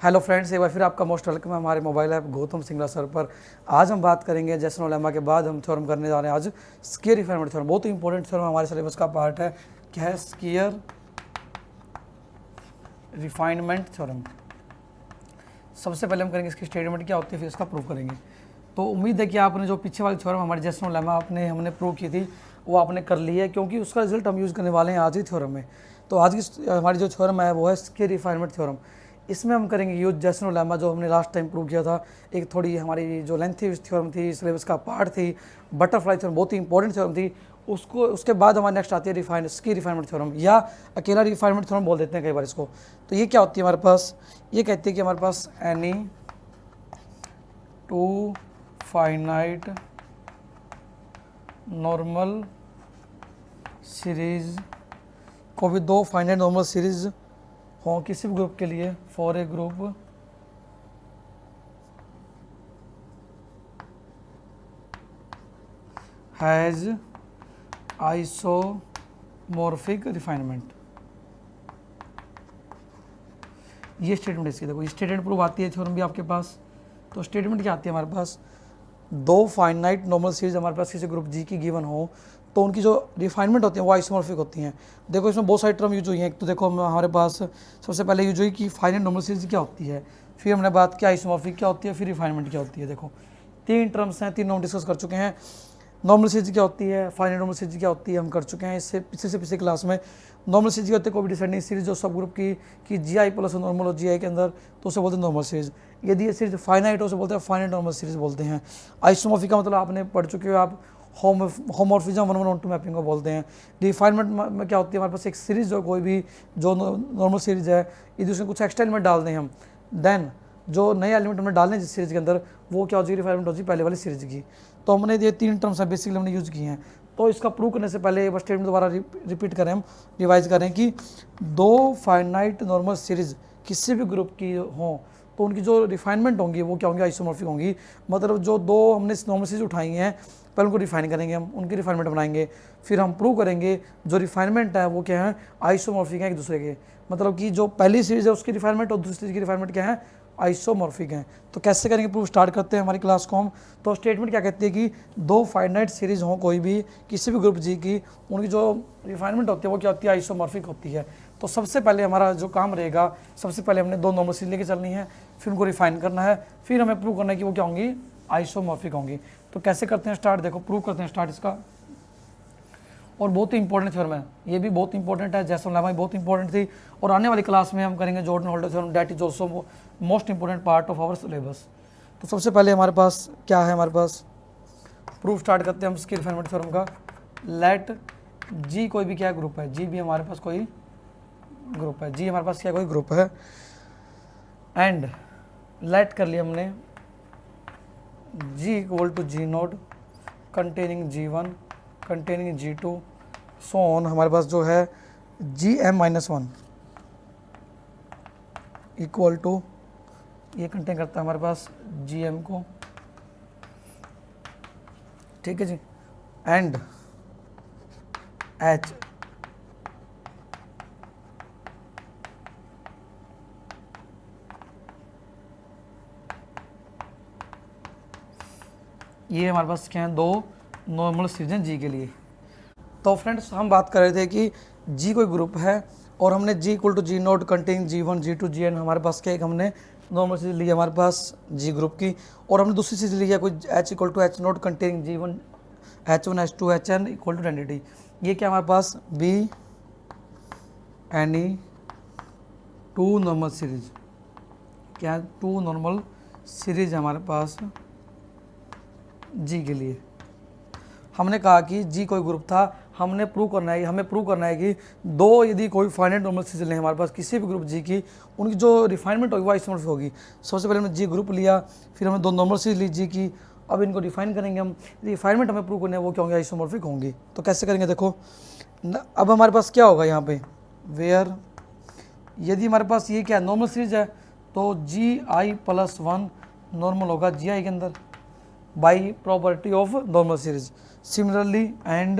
Hello friends, एक बार फिर आपका मोस्ट वेलकम है हमारे mobile app Gautam Singla sir पर। आज हम बात करेंगे जैसन लेमा के बाद हम थ्योरम करने जा रहे हैं आज स्केयर रिफाइनमेंट थ्योरम। बहुत ही इंपॉर्टेंट थ्योरम हमारे सिलेबस का पार्ट है। क्या है? Square refinement theorem. सबसे पहले हम करेंगे इसकी स्टेटमेंट क्या होती है, फिर इसका प्रूव करेंगे। तो उम्मीद है कि आपने जो पीछे वाली थ्योरम हमारे जैसन लेमा हमने प्रूव की थी वो आपने कर ली है, क्योंकि उसका रिजल्ट हम यूज़ करने वाले हैं आज ही थ्योरम में। तो आज की हमारी जो थ्योरम है वो है स्केयर रिफाइनमेंट थ्योरम। इसमें हम करेंगे यूज जैसन लेमा जो हमने लास्ट टाइम प्रूव किया था। एक थोड़ी हमारी जो लेंथी थ्योरम थी, सिलेबस का पार्ट थी, बटरफ्लाई थ्योरम बहुत ही इंपॉर्टेंट थ्योरम थी। उसके बाद हमारे नेक्स्ट आती है स्केयर रिफाइनमेंट थ्योरम, या अकेला रिफाइनमेंट थ्योरम बोल देते हैं कई बार इसको। तो ये क्या होती है हमारे पास? ये कहती है कि हमारे पास any two finite normal series को भी दो फाइनाइट नॉर्मल सीरीज हो किसी भी ग्रुप के लिए, for a group has isomorphic refinement. ये स्टेटमेंट इसकी देखो, ये स्टेटमेंट प्रूव आती है थ्योरम भी आपके पास। तो स्टेटमेंट क्या आती है हमारे पास? दो फाइनाइट नॉर्मल सीरीज हमारे पास किसी ग्रुप जी की गिवन हो तो उनकी जो रिफाइनमेंट होती है वो आइसोमॉर्फिक होती हैं। देखो इसमें बहुत सारी टर्म यूज हुई हैं। एक तो देखो हमारे पास सबसे पहले यूज हुई कि फाइनाइट नॉर्मल सीरीज क्या होती है, फिर हमने बात की आइसोमॉर्फिक क्या होती है, फिर रिफाइनमेंट क्या होती है। देखो तीन टर्म्स हैं, तीनों हम डिस्कस कर चुके हैं। नॉर्मल सीरीज क्या होती है, फाइनाइट नॉर्मल सीरीज क्या होती है, हम कर चुके हैं इससे पिछले क्लास में। नॉर्मल सीरीज क्या होती है? कोई भी डिसेंडिंग सीरीज जो सब ग्रुप की जी आई प्लस नॉर्मल हो जी आई के अंदर, तो उसे बोलते हैं नॉर्मल सीरीज। यदि ये सीरीज फाइनाइट हो उसे बोलते हैं फाइनाइट नॉर्मल सीरीज बोलते हैं। आइसोमॉर्फिक का मतलब आपने पढ़ चुके हो आप, होमोमॉर्फिज्म 1:1 मैपिंग को बोलते हैं। रिफाइनमेंट में क्या होती है? हमारे पास एक सीरीज जो कोई भी जो नॉर्मल सीरीज है, यदि उसमें कुछ एक्स्ट्रा एलिमेंट डाल दें हम, देन जो नए एलिमेंट हमने डालने जिस सीरीज के अंदर वो क्या हो जाएगी? रिफाइनमेंट हो जाएगी पहले वाली सीरीज की। तो हमने ये तीन टर्म्स हैं बेसिकली हमने यूज़ किए हैं। तो इसका प्रूव करने से पहले एक बार स्टेटमेंट दोबारा रिपीट करें, हम रिवाइज करें कि दो फाइनाइट नॉर्मल सीरीज किसी भी ग्रुप की हों तो उनकी जो रिफाइनमेंट होंगी वो क्या होंगी? आइसोमॉर्फिक होंगी। मतलब जो दो हमने नॉर्मल सीरीज उठाई हैं पहले उनको रिफाइन करेंगे, हम उनकी रिफाइनमेंट बनाएंगे, फिर हम प्रूव करेंगे जो रिफाइनमेंट है वो क्या है? आइसोमॉर्फिक है एक दूसरे के। मतलब कि जो पहली सीरीज है उसकी रिफाइनमेंट और दूसरी सीरीज की रिफाइनमेंट क्या है? आइसोमॉर्फिक हैं। तो कैसे करेंगे प्रूफ? स्टार्ट करते हैं हमारी क्लास को हम। तो स्टेटमेंट क्या कहती है कि दो फाइनाइट सीरीज हो कोई भी किसी भी ग्रुप जी की, उनकी जो रिफाइनमेंट होती है वो क्या होती है? आइसोमॉर्फिक होती है। तो सबसे पहले हमारा जो काम रहेगा, सबसे पहले हमने दो नॉर्मल सीरीज लेके चलनी है, फिर उनको रिफाइन करना है, फिर हमें प्रूव करना है कि वो क्या होंगी? आइसोमॉर्फिक होंगी। तो कैसे करते हैं स्टार्ट? देखो प्रूव करते हैं स्टार्ट इसका। और बहुत ही इंपॉर्टेंट थ्योरम है, ये भी बहुत इंपॉर्टेंट है, जैसन लेमा बहुत इंपॉर्टेंट थी। और आने वाली क्लास में हम करेंगे Jordan Holder theorem, that is also most important part of our syllabus. तो सबसे पहले हमारे पास क्या है? हमारे पास प्रूफ स्टार्ट करते हैं हम स्केयर रिफाइनमेंट थ्योरम का। लेट जी कोई भी क्या ग्रुप है, जी भी हमारे पास कोई ग्रुप है, जी हमारे पास क्या कोई ग्रुप है। एंड लेट कर लिया हमने G equal to G nought containing जी1 कंटेनिंग जी2 सो ऑन। हमारे पास जो है gm-1 इक्वल टू, ये कंटेन करता है हमारे पास gm को, ठीक है जी। एंड h ये हमारे पास क्या है? दो नॉर्मल सीरीज जी के लिए। तो फ्रेंड्स हम बात कर रहे थे कि जी कोई ग्रुप है और हमने G equal to G nought containing जी1 जी2 जी एन, हमारे पास क्या एक हमने नॉर्मल सीरीज ली है हमारे पास जी ग्रुप की, और हमने दूसरी सीरीज ली है कोई H equal to H nought containing जी1 H1 H2 HN equal to density. ये क्या हमारे पास? Be any two normal series, क्या टू नॉर्मल सीरीज है हमारे पास जी के लिए। हमने कहा कि जी कोई ग्रुप था, हमने प्रूव करना है, हमें प्रूव करना है कि दो यदि कोई फाइनाइट नॉर्मल सीरीज लें हमारे पास किसी भी ग्रुप जी की, उनकी जो रिफाइनमेंट होगी वो आइसोमॉर्फिक होगी। सबसे पहले हमने जी ग्रुप लिया, फिर हमने दो नॉर्मल सीरीज ली जी की, अब इनको डिफाइन करेंगे हम। रिफाइनमेंट हमें प्रूव करना है वो क्या होंगे? आइसोमॉर्फिक होंगी। तो कैसे करेंगे? देखो अब हमारे पास क्या होगा यहाँ पे? वेयर यदि हमारे पास ये क्या नॉर्मल सीरीज है तो gi+1 नॉर्मल होगा जी आई के अंदर by property of normal series. Similarly and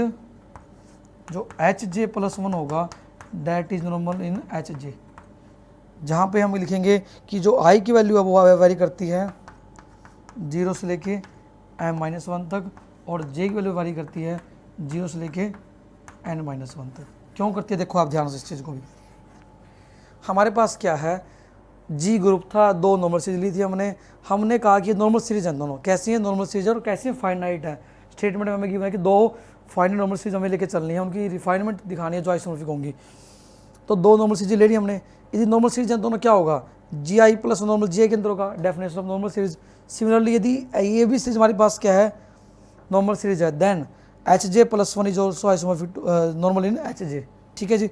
जो HJ+1 होगा that is normal in HJ। जहाँ पे हम लिखेंगे कि जो आई की वैल्यू है वो वेरी करती है 0 से लेके m-1 तक, और जे की वैल्यू वेरी करती है 0 से लेके n-1 तक। क्यों करती है देखो आप ध्यान से इस चीज़ को भी। हमारे पास क्या है, जी ग्रुप था, 2 नॉर्मल सीरीज ली थी हमने कहा कि नॉर्मल सीरीज हैं दोनों, कैसी है नॉर्मल सीरीज और कैसी है फाइनाइट है। स्टेटमेंट में हमें गिवन है कि 2 फाइनाइट नॉर्मल सीरीज हमें लेके चलनी है, उनकी रिफाइनमेंट दिखानी है जो आइसोमॉर्फिक होंगी। तो 2 नॉर्मल सीरीज ले ली हमने। यदि नॉर्मल सीरीज हैं दोनों क्या होगा, G I plus normal ji I के अंदर होगा, definition of normal series. Similarly यदि ये भी सीरीज हमारे पास क्या है, नॉर्मल सीरीज है, then H J plus 1 is also isomorphic normal in H J. ठीक है जी।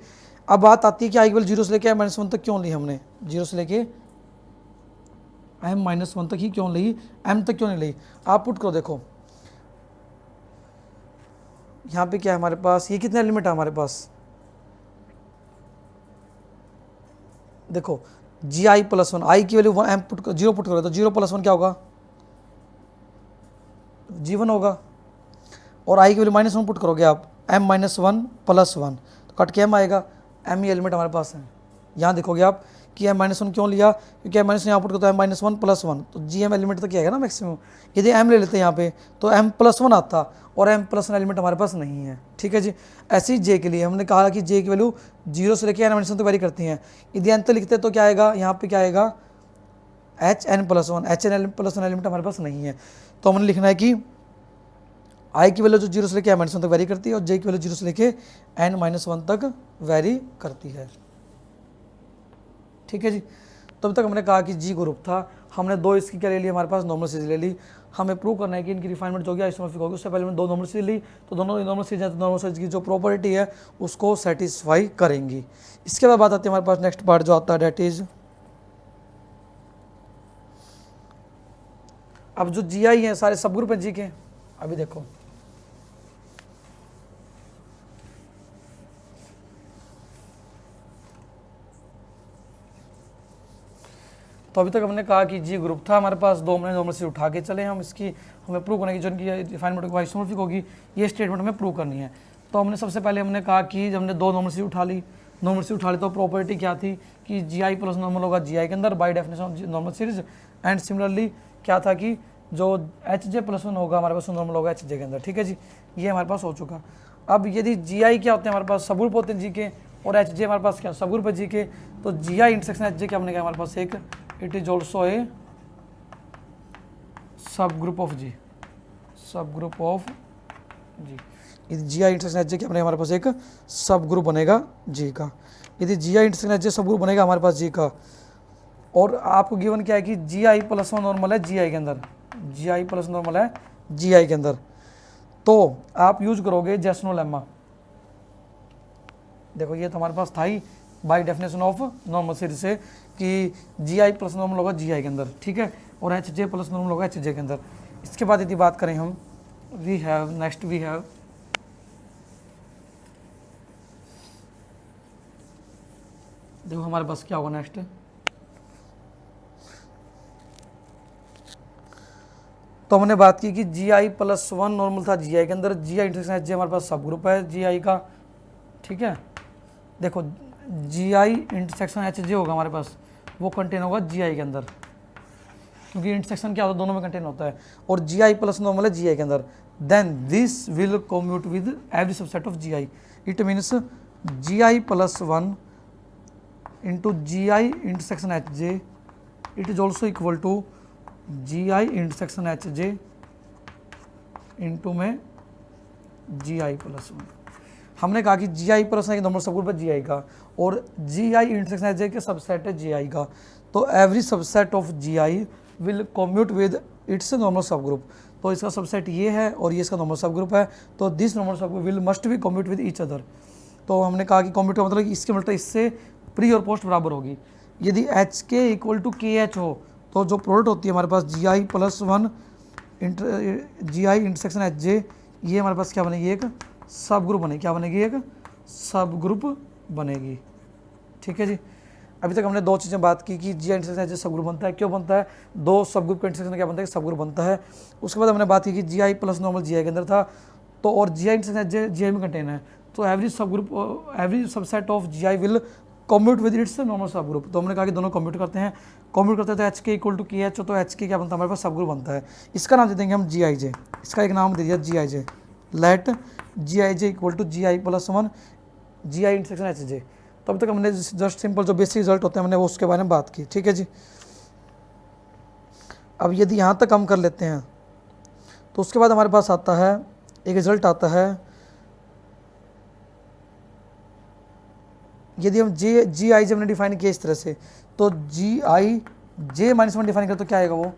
अब बात आती है कि आई केवल 0 से लेके m-1 तक क्यों ली हमने, 0 से लेके m-1 तक ही क्यों ली, m तक क्यों नहीं ली। आप पुट करो, देखो यहाँ पे क्या है हमारे पास, ये कितने एलिमेंट है हमारे पास, देखो जी आई प्लस 1, आई की वैल्यू एम पुट 0 पुट करो तो 0 प्लस 1 क्या होगा, G1 होगा, और आई की वैल्यू -1 पुट करोगे आप m-1 प्लस 1 तो कट के m आएगा। m ये एलिमेंट हमारे पास है। यहाँ देखोगे आप कि m-1 क्यों लिया, क्योंकि m-1 यहाँ पुट करते हैं m-1 प्लस 1 तो gm एलिमेंट तो क्या आएगा ना मैक्सिमम। यदि m ले लेते हैं यहाँ पे तो m प्लस 1 आता, और m प्लस 1 एलिमेंट हमारे पास नहीं है। ठीक है जी। ऐसे ही j के लिए हमने कहा कि j की वैल्यू 0 से लेकर n-1 तक वेरी करती हैं। यदि n तो लिखते हैं तो क्या आएगा, यहाँ पे क्या आएगा hn plus 1, hn plus 1 element हमारे पास नहीं है। तो हमने लिखना है कि आई की वैल्यू जो 0 से लेके m-1 तक वेरी करती है, और j की वैल्यू 0 से लेके n-1 तक वेरी करती है। ठीक है जी। तो अभी तक हमने कहा कि जी ग्रुप था, हमने 2 इसकी क्या ले ली, हमारे पास नॉर्मल सीरीज ले ली। हमें प्रूव करना है कि इनकी रिफाइनमेंट जो होगी आइसोमॉर्फिक होगी। उससे पहले हमने 2 नॉर्मल सीरीज ली, तो दोनों नॉर्मल सीरीज है तो नॉर्मल सीरीज की जो प्रॉपर्टी है उसको सेटिस्फाई करेंगी। इसके बाद बात आती है हमारे पास नेक्स्ट पार्ट जो आता है, डेट इज अब जो जी आई है सारे सब ग्रुप है जी के। अभी देखो तो अभी तक हमने कहा कि जी ग्रुप था हमारे पास, 2 हमने नॉर्मल सीरीज उठा के चले हम, इसकी हमें प्रूव करना है कि जो इनकी रिफाइनमेंट आइसोमॉर्फिक होगी, ये स्टेटमेंट हमें प्रूव करनी है। तो हमने सबसे पहले हमने कहा कि जब हमने 2 नॉर्मल सीरीज उठा ली, तो प्रॉपर्टी क्या थी कि जी आई प्लस नॉर्मल होगा जी आई के अंदर by definition of normal series. And similarly क्या था कि जो एच जे प्लस 1 होगा हमारे पास नॉर्मल होगा एच जे के अंदर। ठीक है जी, ये हमारे पास हो चुका। अब यदि जी आई क्या होते हैं हमारे पास सब ग्रुप होते हैं जी के, और एच जे हमारे पास क्या सब ग्रुप है जी के, तो जी आई इंटरसेक्शन एच जे क्या बनेगा हमारे पास एक, इट इज ऑल्सो ए सब ग्रुप ऑफ जी, सब ग्रुप ऑफ जी। यदि जी आई इंटरसेक्शन एच जे क्या बनेगा हमारे पास एक सब ग्रुप बनेगा जी का। यदि जी आई इंटरसेक्शन एच जे सब ग्रुप बनेगा हमारे पास जी का, और आपको गिवन क्या है कि जी आई प्लस 1 नॉर्मल है जी आई के अंदर, जी आई प्लस नॉर्मल है जी आई के अंदर, तो आप यूज करोगे जैसनो लेमा। देखो ये तो हमारे पास था ही by definition of normal series से कि जी आई प्लस नॉर्मल होगा जी आई के अंदर। ठीक है, और एच जे प्लस नॉर्मल होगा एच जे के अंदर। इसके बाद यदि बात करें हम, we have next we have देखो हमारे पास क्या होगा नेक्स्ट, तो हमने बात की कि जी आई प्लस 1 नॉर्मल था जी आई के अंदर, जी आई इंटरसेक्शन एच जे हमारे पास सब ग्रुप है जी आई का। ठीक है, देखो जी आई इंटरसेक्शन एच जे होगा हमारे पास, वो कंटेन होगा जी आई के अंदर, क्योंकि इंटरसेक्शन क्या होता है दोनों में कंटेन होता है, और जी आई प्लस नॉर्मल है जी आई के अंदर। Then this will commute with every subset of G I, it means G I plus 1 into G I intersection H J, it is also equal to G I intersection H J into में G I plus 1। हमने कहा कि G I plus normal sub group है G I का, और जी I intersection H J के subset है G I का, तो every subset of G I will commute with its normal sub group. तो इसका सबसेट ये है और ये इसका नॉर्मल सब ग्रुप है, तो this normal sub group will must be commute with each other. तो हमने कहा कि कम्यूट का मतलब इसके मतलब इससे प्री और पोस्ट बराबर होगी। यदि एच के इक्वल टू के एच हो तो जो प्रोडक्ट होती है हमारे पास जी I plus 1 ji I intersection H जे, ये हमारे पास क्या बनेगी एक सब ग्रुप बनेगी, क्या बनेगी एक सब ग्रुप बनेगी। ठीक है जी, अभी तक हमने 2 चीज़ें बात की कि जी आई इंटरसेक्शन एच जे सब ग्रुप बनता है, क्यों बनता है, 2 सब ग्रुप का इंटरसेक्शन क्या बनता है सब ग्रुप बनता है। उसके बाद हमने बात की कि G I plus normal ji I के अंदर था, तो और जी I intersection H J G आई में कंटेन है, तो every sub group every subset of G I will compute with its normal sub group. तो हमने कहा कि दोनों कॉम्प्यूट करते हैं, कॉम्प्यूट करते हैं तो एच के इक्वल टू के एच, तो एच के क्या बनता है हमारे पास सब ग्रुप बनता है। इसका नाम दे देंगे हम जी आई जे, इसका एक नाम दे दिया G I J, let G I J equal to G I plus one G I intersection H J. तो अब तक हमने जस्ट सिंपल जो बेसिक रिजल्ट होते हैं हमने वो उसके बारे में बात की, ठीक है जी। अब यदि यहाँ तक हम कर लेते हैं तो उसके बाद हमारे पास आता है एक रिजल्ट आता है, यदि हम जी आई जे हमने डिफाइन किया इस तरह से, तो G I J minus one define करें तो क्या आएगा वो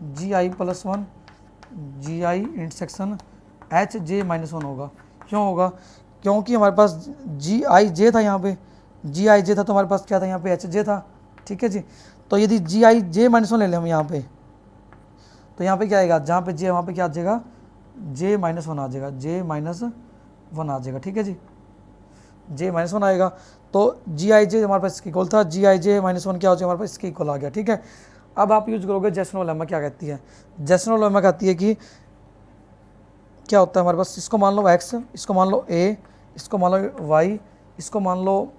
G I plus one G I intersection H J minus one होगा। क्यों होगा? क्योंकि हमारे पास जी आई जे था, यहाँ पे जी आई जे था तो हमारे पास क्या था यहाँ पे एच जे था, ठीक है जी। तो यदि जी आई जे माइनस वन ले लें हम यहाँ पे, तो यहाँ पे क्या आएगा, जहाँ पे जे वहाँ पे क्या आ जाएगा जे माइनस वन आ जाएगा, जे माइनस वन आ जाएगा, ठीक है जी, जे माइनस वन आएगा। तो जी आई जे हमारे पास इसके इक्वल था, G I J minus one क्या हो जाएगा हमारे पास इसके इक्वल आ गया, ठीक है। अब आप यूज करोगे जैसनोव लेम्मा क्या कहती है, जैसनोव लेम्मा कहती है कि क्या होता है हमारे पास, इसको मान लो x, इसको मान लो a, इसको मान लो y, इसको मान लो,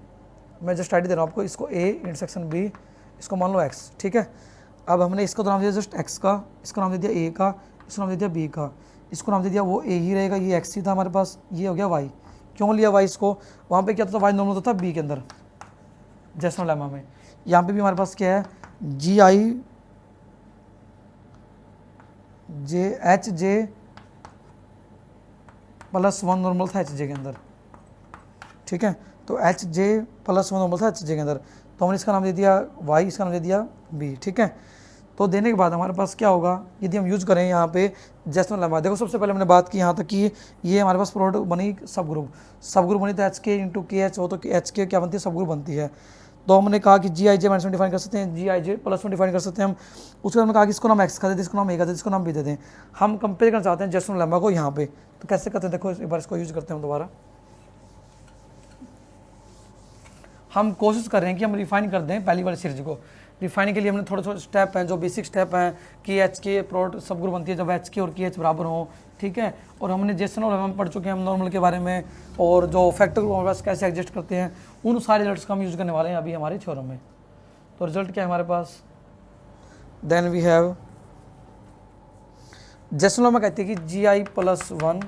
मैं जस्ट आइडिया दे रहा हूँ आपको, इसको a इंटरसेक्शन b, इसको मान लो x, ठीक है। अब हमने इसको नाम दिया जस्ट x का, इसको नाम दे दिया a का, इसको नाम दे दिया b का, इसको नाम दे दिया वो a ही रहेगा, ये x ही था हमारे पास, ये हो गया y। क्यों लिया y इसको, वहाँ पे क्या था y नॉर्मल होता था b के अंदर जैसनोव लेम्मा में। यहाँ पे भी हमारे पास क्या है G I J H J plus one normal था एच जे के अंदर, ठीक है। तो H J plus one normal था एच जे के अंदर, तो हमने इसका नाम दे दिया वाई, इसका नाम दे दिया बी, ठीक है। तो देने के बाद हमारे पास क्या होगा, यदि हम यूज़ करें यहाँ पे जैसनोव लेम्मा, देखो सबसे पहले हमने बात की यहाँ तक कि ये हमारे पास प्रोडक्ट बनी सब ग्रुप बनी तो एच के इंटू के एच हो, तो एच के क्या बनती है सब ग्रुप बनती है। तो हमने कहा कि G I J minus one define कर सकते हैं, जी I J plus one define कर सकते हैं हम। उसके बाद हमने कहा कि इसको नाम एक्स का दे दें, इसको नाम ए का दे दें, इसको नाम बी दे दें। हम कंपेयर करना चाहते हैं जैसनोव लेम्मा को यहाँ पे, तो कैसे करते हैं देखो एक बार इसको यूज़ करते हैं हम दोबारा। हम कोशिश कर रहे हैं कि हम रिफाइन कर दें पहली वाली सीरीज को। रिफाइन के लिए हमने थोड़े थोड़े स्टेप हैं जो बेसिक स्टेप हैं कि एच के प्रोडक्ट सब ग्रुप बनती है जब एच के और के एच बराबर हो, ठीक है। और हमने जैसनोव लेम्मा पढ़ चुके हैं हम नॉर्मल के बारे में, और जो फैक्टर ग्रुप हमारे पास कैसे एडजस्ट करते हैं, उन सारे रिजल्ट्स का हम यूज़ करने वाले हैं अभी हमारे थ्योरम में। तो रिजल्ट क्या है हमारे पास, then we have Zassenhaus lemma कहती है कि G I plus one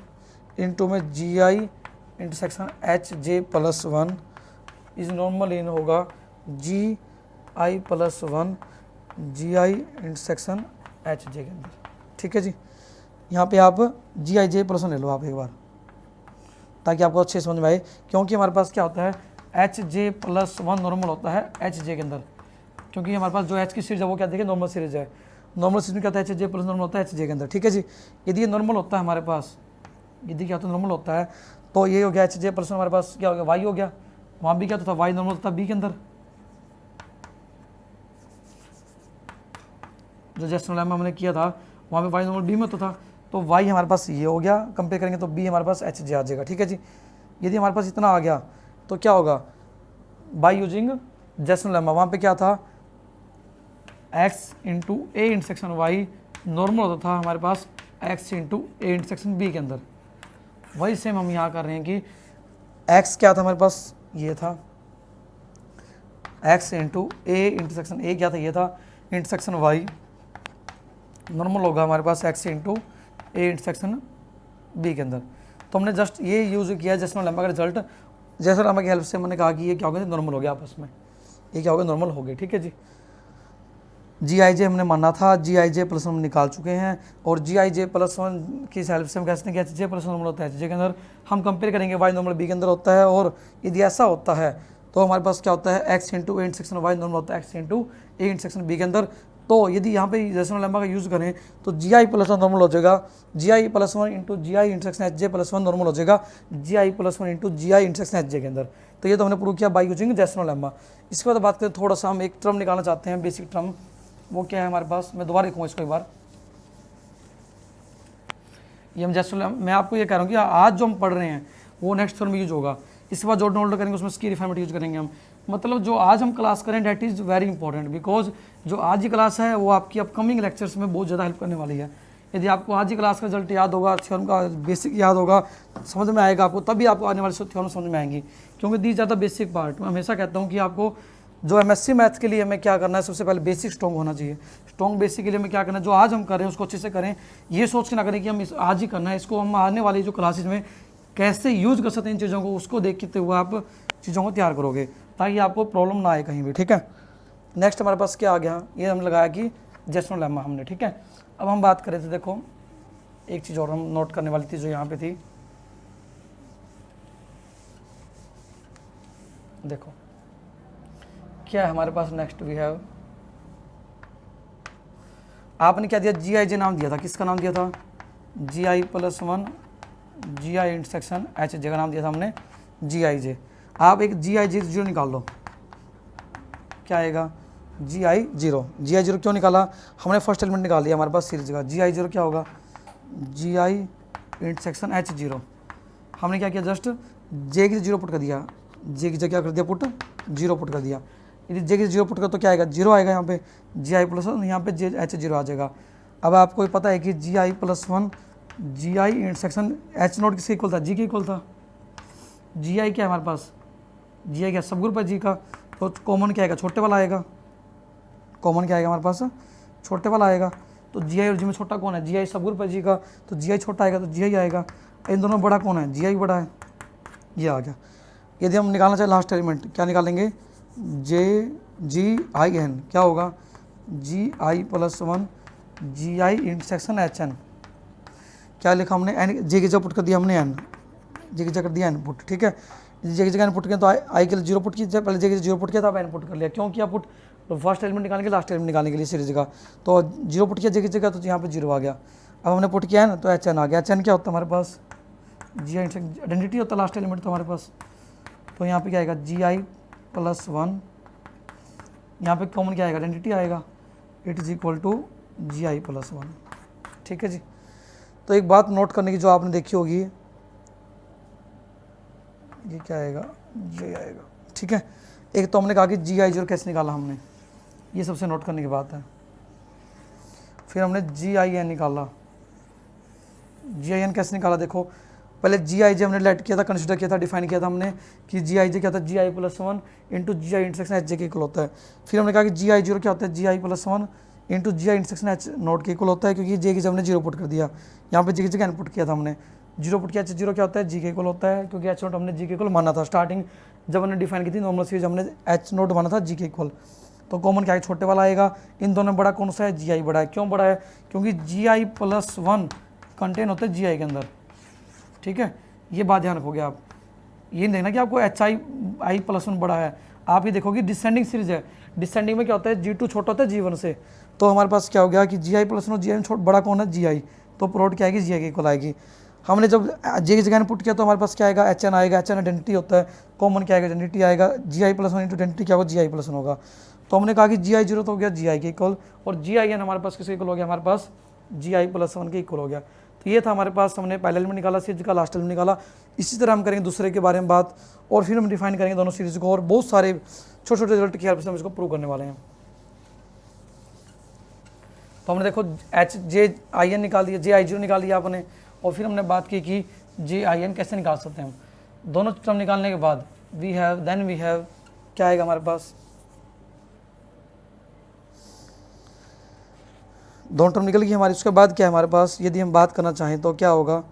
into में G I intersection H J plus one is normal in होगा G I plus one G I intersection H J के अंदर, ठीक है जी। यहाँ पे आप जी आई जे प्लस वन ले लो आप एक बार, ताकि आपको अच्छे समझ में आए। क्योंकि हमारे पास क्या होता है H J plus one normal होता है एच जे के अंदर, क्योंकि हमारे पास जो एच की सीरीज है वो क्या देखिए नॉर्मल सीरीज है, नॉर्मल सीरीज में क्या होता है एच जे प्लस नॉर्मल होता है एच जे के अंदर, ठीक है जी। यदि ये नॉर्मल होता है हमारे पास, यदि क्या होता है नॉर्मल होता है, तो ये हो गया एच जे प्लस हमारे पास क्या हो गया वाई हो गया, वहाँ भी क्या होता था वाई नॉर्मल होता बी के अंदर, जो जैसनोव लेम्मा हमने किया था वहाँ पे वाई नॉर्मल बी में होता था, तो वाई हमारे पास ये हो गया, कंपेयर करेंगे तो बी हमारे पास एच जे आ जाएगा, ठीक है जी। यदि हमारे पास इतना आ गया तो क्या होगा, बाई यूजिंग जैसनोव लेम्मा वहाँ पे क्या था X into A intersection Y normal होता था हमारे पास X into A intersection B के अंदर। वही सेम हम यहाँ कर रहे हैं कि एक्स क्या था हमारे पास ये था X into A intersection A क्या था ये था इंटरसेक्शन वाई नॉर्मल होगा हमारे पास X into A intersection B के अंदर। तो हमने जस्ट ये यूज़ किया जैसनोव लेम्मा का रिजल्ट, जैसनोव लेम्मा की हेल्प से मैंने कहा कि ये क्या हो गया नॉर्मल हो गया आपस में, ये क्या हो गया नॉर्मल हो गए, ठीक है जी। जी आई जे हमने माना था, जी आई जे प्लस हम निकाल चुके हैं, और जी आई जे प्लस वन की हेल्प से हम कह सकते हैं कि एच जे प्लस नॉर्मल होता है एच जे के अंदर। हम कंपेयर करेंगे वाई नॉर्मल बी के अंदर होता है, और यदि ऐसा होता है तो हमारे पास क्या होता है X into A intersection Y normal होता है X into A intersection B के अंदर। तो यदि यहाँ पे जैसनोव लेम्मा का यूज़ करें तो G I plus one normal हो जाएगा, G I plus one into G I intersection H J plus one normal हो जाएगा G I plus one into G I intersection H J के अंदर। तो ये तो हमने प्रूव किया बाई यूजिंग जैसनोव लेम्मा। इसके बाद बात करें थोड़ा सा हम एक टर्म निकालना चाहते हैं बेसिक टर्म, वो क्या है हमारे पास, मैं दोबारा लिखूँगा इसको एक बार। ये हम जैसनोव लेम्मा, मैं आपको ये कह रहा हूँ कि आज जो हम पढ़ रहे हैं वो नेक्स्ट टर्म में यूज होगा, इसके बाद जो नोट करेंगे उसमें इसकी रिफाइनमेंट यूज करेंगे हम। मतलब जो आज हम क्लास करें that is very important, because जो आज की क्लास है वो आपकी अपकमिंग लेक्चर्स में बहुत ज़्यादा हेल्प करने वाली है। यदि आपको आज ही क्लास का रिजल्ट याद होगा, थ्योरम का बेसिक याद होगा, समझ में आएगा आपको, तभी आपको आने वाले थ्योरम समझ में आएंगी, क्योंकि दी ज़्यादा बेसिक पार्ट। मैं हमेशा कहता हूँ कि आपको जो एमएससी मैथ्स के लिए हमें क्या करना है, सबसे पहले बेसिक स्ट्रॉन्ग होना चाहिए। स्ट्रॉन्ग बेसिक के लिए हमें क्या करना है, जो आज हम कर रहे हैं उसको अच्छे से करें, ये सोच के ना करें कि हम आज ही करना है, इसको हम आने वाली जो क्लासेज में कैसे यूज़ कर सकते हैं इन चीज़ों को, उसको देखते हुए आप चीज़ों को तैयार करोगे ताकि आपको प्रॉब्लम ना आए कहीं भी। ठीक है, नेक्स्ट हमारे पास क्या आ गया, ये हमने लगाया कि जेसनों लेम्मा हमने। ठीक है, अब हम बात करें थे, देखो एक चीज़ और हम नोट करने वाली थी जो यहाँ पे थी, देखो क्या है हमारे पास नेक्स्ट वी हैव, आपने क्या दिया, जी आई जे नाम दिया था, किसका नाम दिया था, G I plus one G I intersection H जे का नाम दिया था हमने जी आई जे। आप एक जी आई जीरो निकाल लो, क्या आएगा, जी आई जीरो। जी आई जीरो क्यों निकाला, हमने फर्स्ट एलिमेंट निकाल दिया, हमारे पास सीरीज का जी आई जीरो क्या होगा, G I intersection H zero. हमने क्या किया, जस्ट जे की जीरो पुट कर दिया, जे की जगह क्या कर दिया, पुट जीरो पुट कर दिया। यदि जे की जीरो पुट कर तो क्या आएगा, जीरो आएगा, यहाँ पे जी आई प्लस वन, यहाँ पे जे एच जीरो आ जाएगा। अब आपको पता है कि G I plus one G I intersection H note किसके इक्वल था, जी के इक्वल था। जी आई क्या है हमारे पास, जी आई क्या सब ग्रुप है जी का, तो कॉमन क्या आएगा, छोटे वाला आएगा, कॉमन क्या आएगा हमारे पास, छोटे वाला आएगा। तो जी आई और जी में छोटा कौन है, जी आई सब ग्रुप है जी का, तो जी आई छोटा आएगा तो जी आई आएगा। इन दोनों में बड़ा कौन है, जी आई बड़ा है, ये आ गया। यदि हम निकालना चाहें लास्ट एलिमेंट, क्या निकालेंगे, जे जी आई एन, क्या होगा, G I plus one G I intersection H N. क्या लिखा हमने, एन जे की जगह पुट कर दिया हमने, एन जे की जगह कर दिया एन पुट। ठीक है, जे की जगह एन पुट किया तो आई के लिए जीरो पुट किया, पहले जे की जीरो पुट किया था, अब एन पुट कर लिया। क्यों किया पुट, तो फर्स्ट एलिमेंट निकालने के लास्ट एलिमेंट निकालने के लिए सीरीज का, तो जीरो पुट किया जे की जगह, तो यहाँ पे जीरो आ गया। अब हमने पुट किया है ना, तो एच एन आ गया। एच एन क्या होता है हमारे पास, जी आई आइडेंटिटी होता है लास्ट एलिमेंट तो हमारे पास, तो यहाँ पे क्या आएगा, जी आई प्लस वन, यहाँ पे कॉमन क्या आएगा, आइडेंटिटी आएगा, it is equal to G I plus one. ठीक है जी, तो एक बात नोट करने की जो आपने देखी होगी, ये क्या आएगा, जी आएगा। ठीक है, एक तो हमने कहा कि जी आई जीरो कैसे निकाला हमने, ये सबसे नोट करने की बात है। फिर हमने जी आई एन निकाला, जी आई एन कैसे निकाला, देखो पहले जी आई जे हमने लेट किया था, कंसिडर किया था, डिफाइन किया था हमने कि जी आई जे क्या था, G I plus one into G I intersection H J के इक्वल होता है। फिर हमने कहा कि जी आई जीरो क्या होता है, G I plus one into G I intersection H note के इक्वल होता है, क्योंकि जे की जगह हमने जीरो पुट कर दिया, यहाँ पे जी की जगह एन पुट किया था हमने, जीरो पुट किया, एच जीरो क्या होता है, जी के इक्वल होता है, क्योंकि एच नोट हमने जी के इक्वल माना था स्टार्टिंग जब हमने डिफाइन की थी नॉर्मल सीरीज, हमने एच नोट माना था जी के इक्वल। तो कॉमन क्या है, छोटे वाला आएगा। इन दोनों में बड़ा कौन सा है, जी आई बड़ा है। क्यों बड़ा है, क्योंकि जी आई प्लस वन कंटेन होता है जी आई के अंदर। ठीक है, ये बात ध्यान रखोगे आप, ये नहीं देखना कि आपको एच आई प्लस वन बड़ा है, आप ये देखोगे डिसेंडिंग सीरीज है, डिसेंडिंग में क्या होता है, जी टू छोटा होता है जी वन से। तो हमारे पास क्या हो गया कि G I plus one G आई में बड़ा कौन है, जी आई, तो प्रोडक्ट क्या आएगी, जी आई के इक्वल आएगी। हमने जब जे की जगह पुट किया तो हमारे पास क्या आएगा, एच एन आएगा, एच एन आइडेंटिटी होता है, कॉमन क्या आएगा, आइडेंटिटी आएगा, G I plus one into identity क्या होगा, जी आई प्लस वन होगा। तो हमने कहा कि जी आई जीरो तो हो गया जी आई के इक्वल, और जी आई एन हमारे पास किसके इक्वल हो गया, हमारे पास जी आई प्लस वन के इक्वल हो गया। तो ये था हमारे पास, हमने पहले एलिमेंट निकाला सीरीज का, लास्ट एलिमेंट निकाला। इसी तरह हम करेंगे दूसरे के बारे में बात, और फिर हम डिफाइन करेंगे दोनों सीरीज को, और बहुत सारे छोटे छोटे रिजल्ट की हेल्प से हम इसको प्रूव करने वाले हैं। तो हमने देखो एच जे आई एन निकाल दिया, जे आई जीरो निकाल दिया आपने, और फिर हमने बात की कि जे आई एन कैसे निकाल सकते हैं हम। दोनों टर्म निकालने के बाद वी हैव क्या आएगा हमारे पास, दोनों टर्म निकल गई हमारी। उसके बाद क्या है हमारे पास, यदि हम बात करना चाहें तो क्या होगा,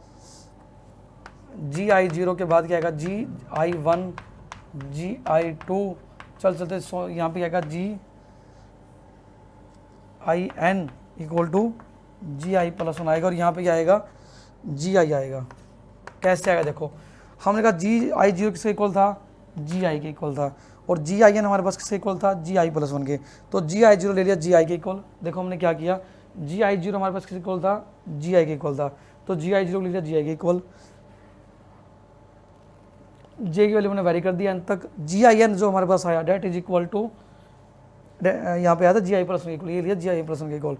जी आई जीरो के बाद क्या आएगा, G I one G I to, चलते यहाँ पे क्या आएगा, G I N equal to G I plus one आएगा, और यहाँ पे क्या आएगा, जी आई आएगा। कैसे आएगा, देखो हमने कहा जी आई जीरो किसके इक्वल था, जी आई के इक्वल था, और जी आई एन हमारे पास किसके इक्वल था, जी आई प्लस वन के। तो जी आई जीरो ले लिया जी आई के इक्वल, देखो हमने क्या किया, जी आई जीरो हमारे पास किसके इक्वल था, जी आई के इक्वल था, तो जी आई जीरो ले लिया जी आई के इक्वल, जे की वैल्यू मैंने वेरी कर दिया एन तक। जी आई एन जो हमारे पास आया डेट इज इक्वल टू, यहाँ पे आया था G I plus one equal, ये लिया जी आई प्लस वन के इक्वल।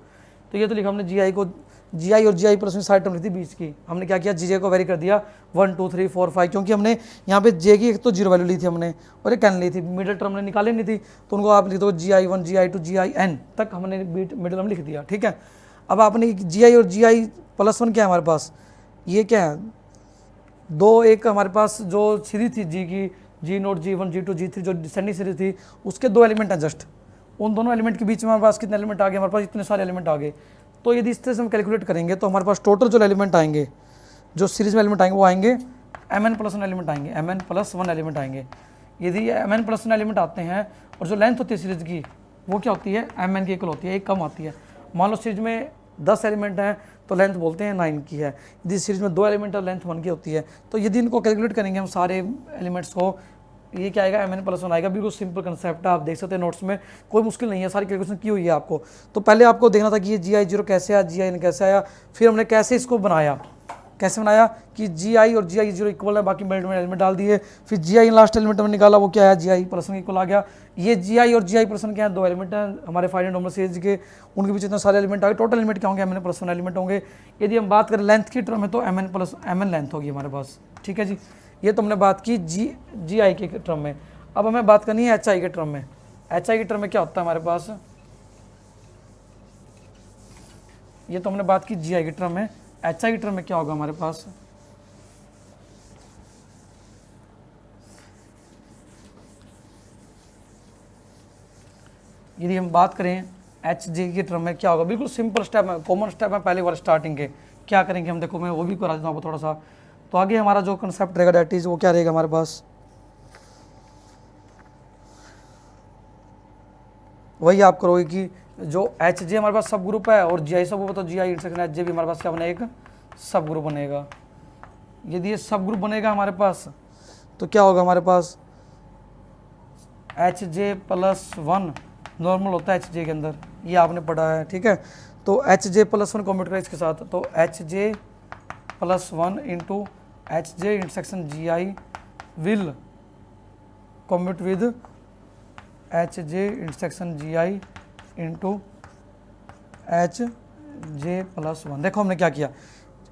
तो ये तो लिखा हमने जी आई को, जी आई और जी आई प्लस में साइड टर्म ली थी बीच की, हमने क्या किया, जी जे को वेरी कर दिया 1 2 3 4 5, क्योंकि हमने यहाँ पे जे की एक तो जीरो वैल्यू ली थी हमने, और एक एन ली थी, मिडिल टर्म हमने निकाली नहीं थी, तो उनको आप लिख दो G I one G I two G I N तक हमने मिडिल टर्म लिख दिया। ठीक है, अब आपने जी आई और जी आई प्लस वन क्या है हमारे पास, ये क्या है, दो एक हमारे पास जो सीरीज थी जी की, G nought G one G two G three, जो डिसेंडिंग सीरीज थी उसके दो एलिमेंट हैं जस्ट, उन दोनों एलिमेंट के बीच में हमारे पास कितने एलिमेंट आ गए, हमारे पास इतने सारे एलिमेंट आ गए। तो यदि इस तरह से हम कैलकुलेट करेंगे तो हमारे पास टोटल जो एलिमेंट आएंगे, जो सीरीज में एलिमेंट आएंगे वो आएंगे mn+1 एलिमेंट आएंगे, mn+1 एलिमेंट आएंगे। यदि mn+1 एलिमेंट आते हैं और जो लेंथ होती है सीरीज की वो क्या होती है, mn की इक्वल होती है, एक कम आती है। मान लो सीरीज में 10 एलिमेंट हैं तो लेंथ बोलते हैं 9 की है। यदि सीरीज में 2 एलिमेंट और लेंथ 1 की होती है, तो यदि इनको कैलकुलेट करेंगे हम सारे एलिमेंट्स को, ये क्या आएगा, mn+1 आएगा। बिल्कुल सिंपल कंसेप्ट है, आप देख सकते हैं नोट्स में, कोई मुश्किल नहीं है, सारी कैलकुलेशन की हुई है आपको। तो पहले आपको देखना था कि ये GI0 कैसे आया, GIN कैसे आया, फिर हमने कैसे इसको बनाया, कैसे बनाया कि GI और GI0 इक्वल है, बाकी मिडिल में एलिमेंट डाल दिए, फिर GI लास्ट एलिमेंट में निकाला, वो क्या है, GI+1 इक्वल आ गया। ये GI और GI+1 क्या है, दो एलिमेंट हैं हमारे फाइनाइट नंबर सीरीज के, उनके बीच इतने सारे एलिमेंट आ गए, टोटल एलिमेंट क्या होंगे, mn+1 एलिमेंट होंगे। यदि हम बात करें लेंथ की टर्म में तो mn लेंथ होगी हमारे पास, ठीक है जी। ये तो हमने बात की GI के टर्म में। अब हमें बात करनी है HI के टर्म में। HI के टर्म में क्या होता है हमारे पास, ये तो हमने बात की GI के टर्म में, HI के टर्म में क्या होगा हमारे पास, यदि हम बात करें HJ के टर्म में क्या होगा, बिल्कुल सिंपल स्टेप है, कॉमन स्टेप है पहले बार स्टार्टिंग के। क्या करेंगे हम, देखो मैं वो भी करा देता हूँ आपको थोड़ा सा। तो आगे हमारा जो कंसेप्ट रहेगा डेट इज वो क्या रहेगा हमारे पास, वही आप करोगे कि जो HJ हमारे पास सब ग्रुप है और GI सब ग्रुप है, तो GI इंटरसेक्शन HJ भी हमारे पास क्या बनेगा, एक सब ग्रुप बनेगा। यदि ये सब ग्रुप बनेगा हमारे पास तो क्या होगा हमारे पास, HJ+1 नॉर्मल होता है HJ के अंदर, ये आपने पढ़ा है, ठीक है। तो HJ+1 कॉम्प्यूट करें इसके साथ, तो HJ+1 into HJ intersection GI will compute with HJ intersection GI into HJ+1। देखो हमने क्या किया,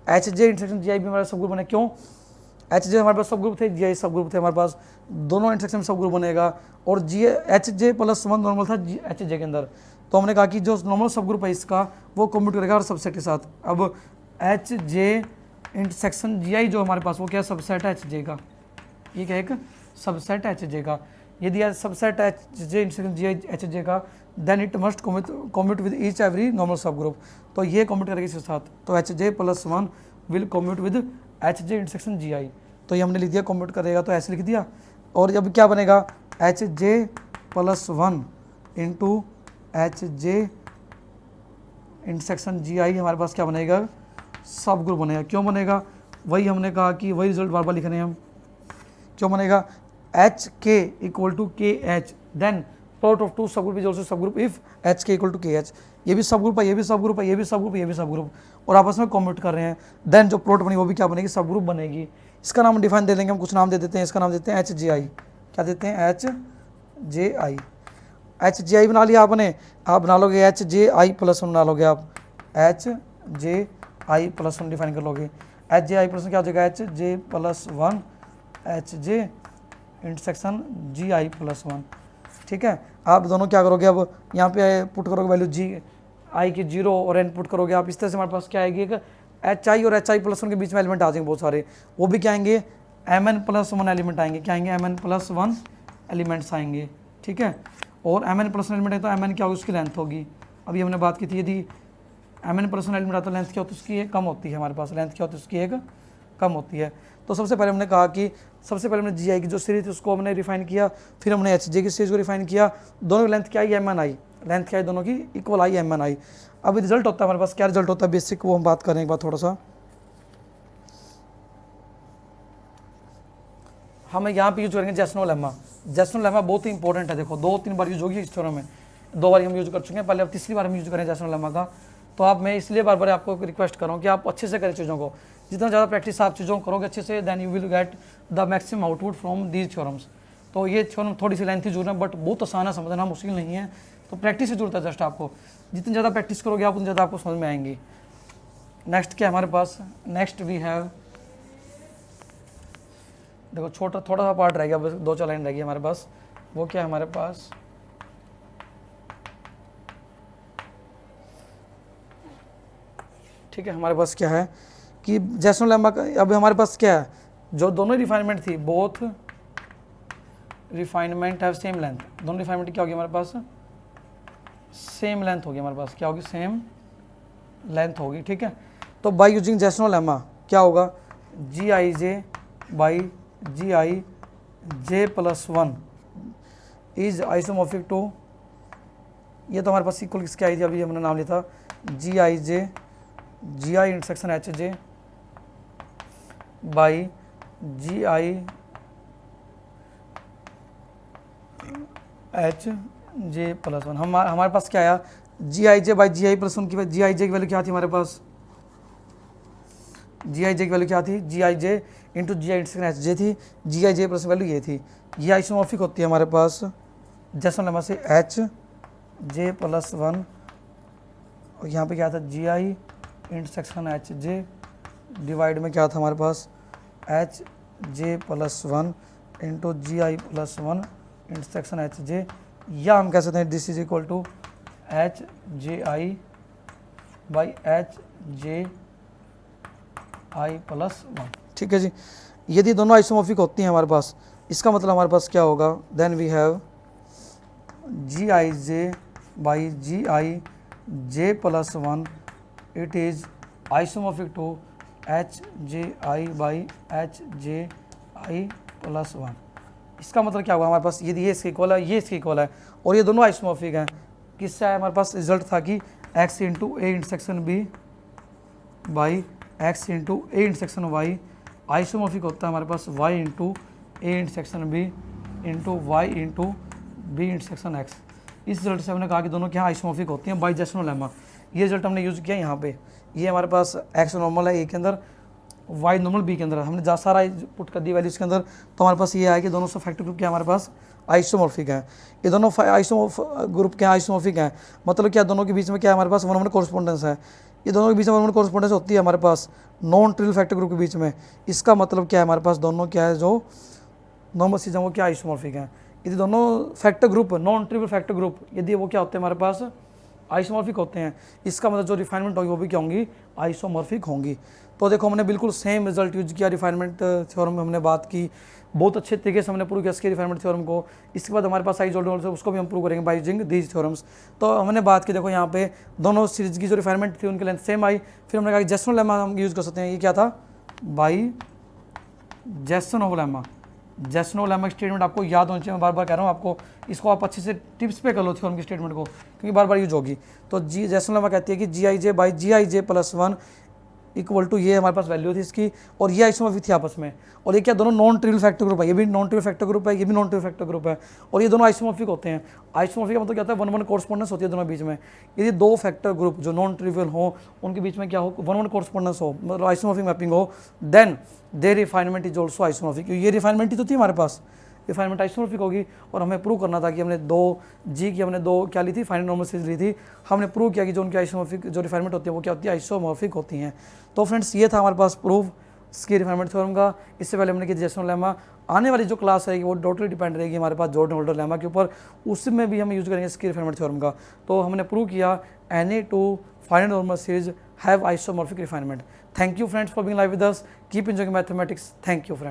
HJ इंटरसेक्शन GI भी हमारा सब ग्रुप बने, क्यों, HJ हमारे पास सब ग्रुप थे, GI सब ग्रुप थे हमारे पास, दोनों इंटरसेक्शन में सब ग्रुप बनेगा। और HJ+1 नॉर्मल था HJ के अंदर, तो हमने कहा कि जो नॉर्मल सब ग्रुप है इसका वो कॉम्प्यूट करेगा हर सबसेट के साथ। अब HJ इंटरसेक्शन GI जो हमारे पास वो क्या सबसेट है HJ का, ये क्या एक सबसेट HJ का। यदि subset HJ intersection GI HJ का, then it must compute with each every normal sub group, तो ये कॉम्प्यूट करेगा इसके साथ। तो HJ+1 will compute with HJ intersection GI, तो ये हमने लिख दिया कॉम्प्यूट करेगा, तो ऐसे लिख दिया। और अब क्या बनेगा, HJ+1 into HJ intersection GI हमारे पास क्या बनेगा, सब ग्रुप बनेगा। क्यों बनेगा, वही हमने कहा कि वही रिजल्ट बार बार लिख रहे हैं हम। क्यों बनेगा, HK equal to KH, then plot of two sub group is also sub group if HK equal to KH। ये भी सब ग्रुप है, ये भी सब ग्रुप है, ये भी सब ग्रुप, ये भी सब ग्रुप, और आपस में कॉम्प्यूट कर रहे हैं, देन जो प्लॉट बनेगी वो भी क्या बनेगी, सब ग्रुप बनेगी। इसका नाम डिफाइन दे देंगे हम, कुछ नाम दे देते हैं, इसका नाम देते हैं HJI। क्या देते हैं, HJI। HJI बना लिया आपने, आप बना लोगे HJI+1 बना लोगे आप, HJI+1 डिफाइन कर लोगे। HJI+1 क्या हो जाएगा, HJ+1 HJ इंटरसेक्शन GI+1, ठीक है। आप दोनों क्या करोगे, अब यहाँ पे पुट करोगे वैल्यू GI की 0 और n पुट करोगे आप, इस तरह से हमारे पास क्या आएगी, एक HI और HI+1 के बीच में एलिमेंट आ जाएंगे बहुत सारे, वो भी क्या आएंगे, mn+1 एलिमेंट आएंगे। क्या आएंगे, mn+1 एलिमेंट्स आएंगे, ठीक है। और mn+1 एलिमेंट है तो mn क्या होगी, उसकी लेंथ होगी। अभी हमने बात की थी, यदि mn+1 एलिमेंट आता है लेंथ क्या होती है उसकी, एक कम होती है हमारे पास, लेंथ क्या होती है उसकी, एक कम होती है। तो सबसे पहले हमने कहा कि सबसे पहले हमने GI की जो सीरीज थी उसको हमने रिफाइन किया, फिर हमने HJ की सीरीज को रिफाइन किया, दोनों की लेंथ क्या आई, mn आई, लेंथ क्या है दोनों की इक्वल आई, mn आई। अब रिजल्ट होता है हमारे पास, क्या रिजल्ट होता है बेसिक, वो हम बात करें एक बार थोड़ा सा। हम यहाँ पे यूज करेंगे जैसनो लेमा। जैसनो लेमा बहुत ही इंपॉर्टेंट है, देखो 2-3 बार यूज होगी इस थ्योरम में, 2 बार हम यूज कर चुके हैं पहले, अब तीसरी बार हम यूज करें जैसनो लेमा का। तो आप, मैं इसलिए बार बार आपको रिक्वेस्ट कर रहा हूँ कि आप अच्छे से करें चीज़ों को, जितना ज़्यादा प्रैक्टिस आप चीज़ों को करोगे अच्छे से, then you will get the maximum output from these theorems. तो ये थ्योरम थोड़ी सी लेंथी जरूर है, बट बहुत आसान है समझना, मुश्किल नहीं है। तो प्रैक्टिस की जरूरत है जस्ट आपको, जितनी ज़्यादा प्रैक्टिस करोगे आप उतनी ज़्यादा आपको समझ में आएंगी। नेक्स्ट क्या हमारे पास, नेक्स्ट वी हैव, देखो छोटा थोड़ा सा पार्ट रह गया, बस 2-4 लाइन रह गई हमारे पास, वो क्या है हमारे पास, ठीक है, हमारे पास क्या है कि जैसनोव लेम्मा का अब हमारे पास क्या है, जो दोनों रिफाइनमेंट थी, both refinement have same length, दोनों रिफाइनमेंट क्या होगी हमारे पास, सेम लेंथ होगी हमारे पास, क्या होगी, सेम लेंथ होगी। ठीक है, तो बाय यूजिंग जैसनोव लेम्मा क्या होगा, G I J by G I J plus one is isomorphic to, ये तो हमारे पास इक्वल किसके आई थी, अभी हमने नाम लिया था, G I J G I intersection H J by G I H J plus one. हमारे पास क्या आया, G I J by G I plus one की, जी आई जे की वैल्यू क्या थी हमारे पास, जी आई जे की वैल्यू क्या थी, जी I J into G I intersection H जे थी, जी आई जे प्लस वैल्यू ये थी। ये आइसोमॉर्फिक होती है हमारे पास जैसनोव लेम्मा से एच जे प्लस वन, और यहाँ पे क्या था, G I intersection H J divide में क्या था हमारे पास, H J plus one into G I plus one intersection H J, या हम कह सकते हैं this is equal to H J I by H J I plus one. ठीक है जी, यदि दोनों आइसोमॉर्फिक होती हैं हमारे पास, इसका मतलब हमारे पास क्या होगा, then we have G I J by G I J plus one, it is isomorphic to H J I by H J I plus one. इसका मतलब क्या होगा हमारे पास, यदि ये इसके इक्वल है, ये इसके इक्वल है, और ये दोनों आइसोमॉर्फिक हैं, किससे आया हमारे पास रिजल्ट था कि X into A intersection B by X into A intersection Y isomorphic होता है हमारे पास Y into A intersection B into Y into B intersection X. इस रिजल्ट से हमने कहा कि दोनों क्या आइसोमॉर्फिक होती हैं बाई जैसनोव लेम्मा। ये रिजल्ट हमने यूज़ किया यहाँ पे, ये हमारे पास एक्स नॉर्मल है ए के अंदर, वाई नॉर्मल बी के अंदर, हमने जहाँ सारा पुट कर दी वैल्यूज़ के अंदर, तो हमारे पास ये आया कि दोनों से फैक्टर ग्रुप क्या हमारे पास आइसोमॉर्फिक है। ये दोनों ग्रुप क्या आइसोमॉर्फिक हैं, मतलब क्या दोनों के बीच में क्या है हमारे पास 1-1 कॉरस्पॉन्डेंस है। ये दोनों के बीच में 1-1 कॉरस्पॉन्डेंस होती है हमारे पास नॉन ट्रिवियल फैक्टर ग्रुप के बीच में। इसका मतलब क्या है, हमारे पास दोनों क्या है, जो नॉर्मल चीज़ें वो क्या आइसोमॉर्फिक हैं। यदि दोनों factor group non trivial factor group यदि वो क्या होते हैं हमारे पास आइसोमॉर्फिक होते हैं, इसका मतलब जो रिफाइनमेंट होगी वो भी क्या होंगी, आइसोमॉर्फिक होंगी। तो देखो हमने बिल्कुल सेम रिजल्ट यूज किया, रिफाइनमेंट थ्योरम में हमने बात की, बहुत अच्छे तरीके से हमने प्रूव किया इसके रिफाइनमेंट थ्योरम को। इसके बाद हमारे पास आई जोल्डर उसको भी हम प्रूव करेंगे बाय यूजिंग दीज थ्योरम्स। तो हमने बात की, देखो यहाँ पे दोनों सीरीज की जो रिफाइनमेंट थी उनकी लेंथ सेम आई। फिर हमने कहा कि जैसनोव लेम्मा हम यूज़ कर सकते हैं, ये क्या था, by Zassenhaus lemma. जैसनोव lemma statement आपको याद होना चाहिए, मैं बार बार कह रहा हूँ आपको, इसको आप अच्छे से टिप्स पे कर लो थ्योरम की स्टेटमेंट को, क्योंकि बार बार यूज होगी। तो जी जैसनोव लेम्मा कहती है कि G I J by G I J plus one equal to, ये हमारे पास वैल्यू थी इसकी, और ये आइसोमॉर्फिक थी आपस में। और ये क्या, दोनों नॉन ट्रिवियल फैक्टर ग्रुप है, ये भी नॉन ट्रिवियल फैक्टर ग्रुप है, ये भी नॉन ट्रिवियल फैक्टर ग्रुप है, और ये दोनों आइसोमॉर्फिक होते हैं। आइसोमॉर्फिक का मतलब क्या होता है, 1-1 कॉरस्पॉन्डेंस होती है दोनों बीच में। यदि दो फैक्टर ग्रुप जो नॉन ट्रिवियल हो उनके बीच में क्या हो, 1-1 कॉरस्पॉन्डेंस हो, मतलब आइसोमॉर्फिक मैपिंग हो, then their refinement is also isomorphic. ये रिफाइनमेंट ही तो थी हमारे पास, रिफाइनमेंट आइसोमॉर्फिक होगी। और हमें प्रूव करना था कि हमने दो जी की हमने दो क्या ली थी, फाइनल नॉर्मल सीरीज ली थी, हमने प्रूव किया कि जो उनकी आइसोमॉर्फिक जो रिफाइनमेंट होती है वो क्या होती है, आइसोमॉर्फिक होती हैं। तो फ्रेंड्स ये था हमारे पास प्रूफ इसकी रिफाइनमेंट थ्योरम का। इससे पहले हमने की जैसनोव लेम्मा। आने वाली जो क्लास रहेगी वो टोटली डिपेंड रहेगी हमारे पास जॉर्डन होल्डर लेम्मा के ऊपर, उसमें भी हम यूज करेंगे इसकी रिफाइनमेंट थ्योरम का। तो हमने प्रूव किया Na2 final normal series have isomorphic refinement. Thank you friends for being live with us, keep enjoying mathematics. Thank you friends.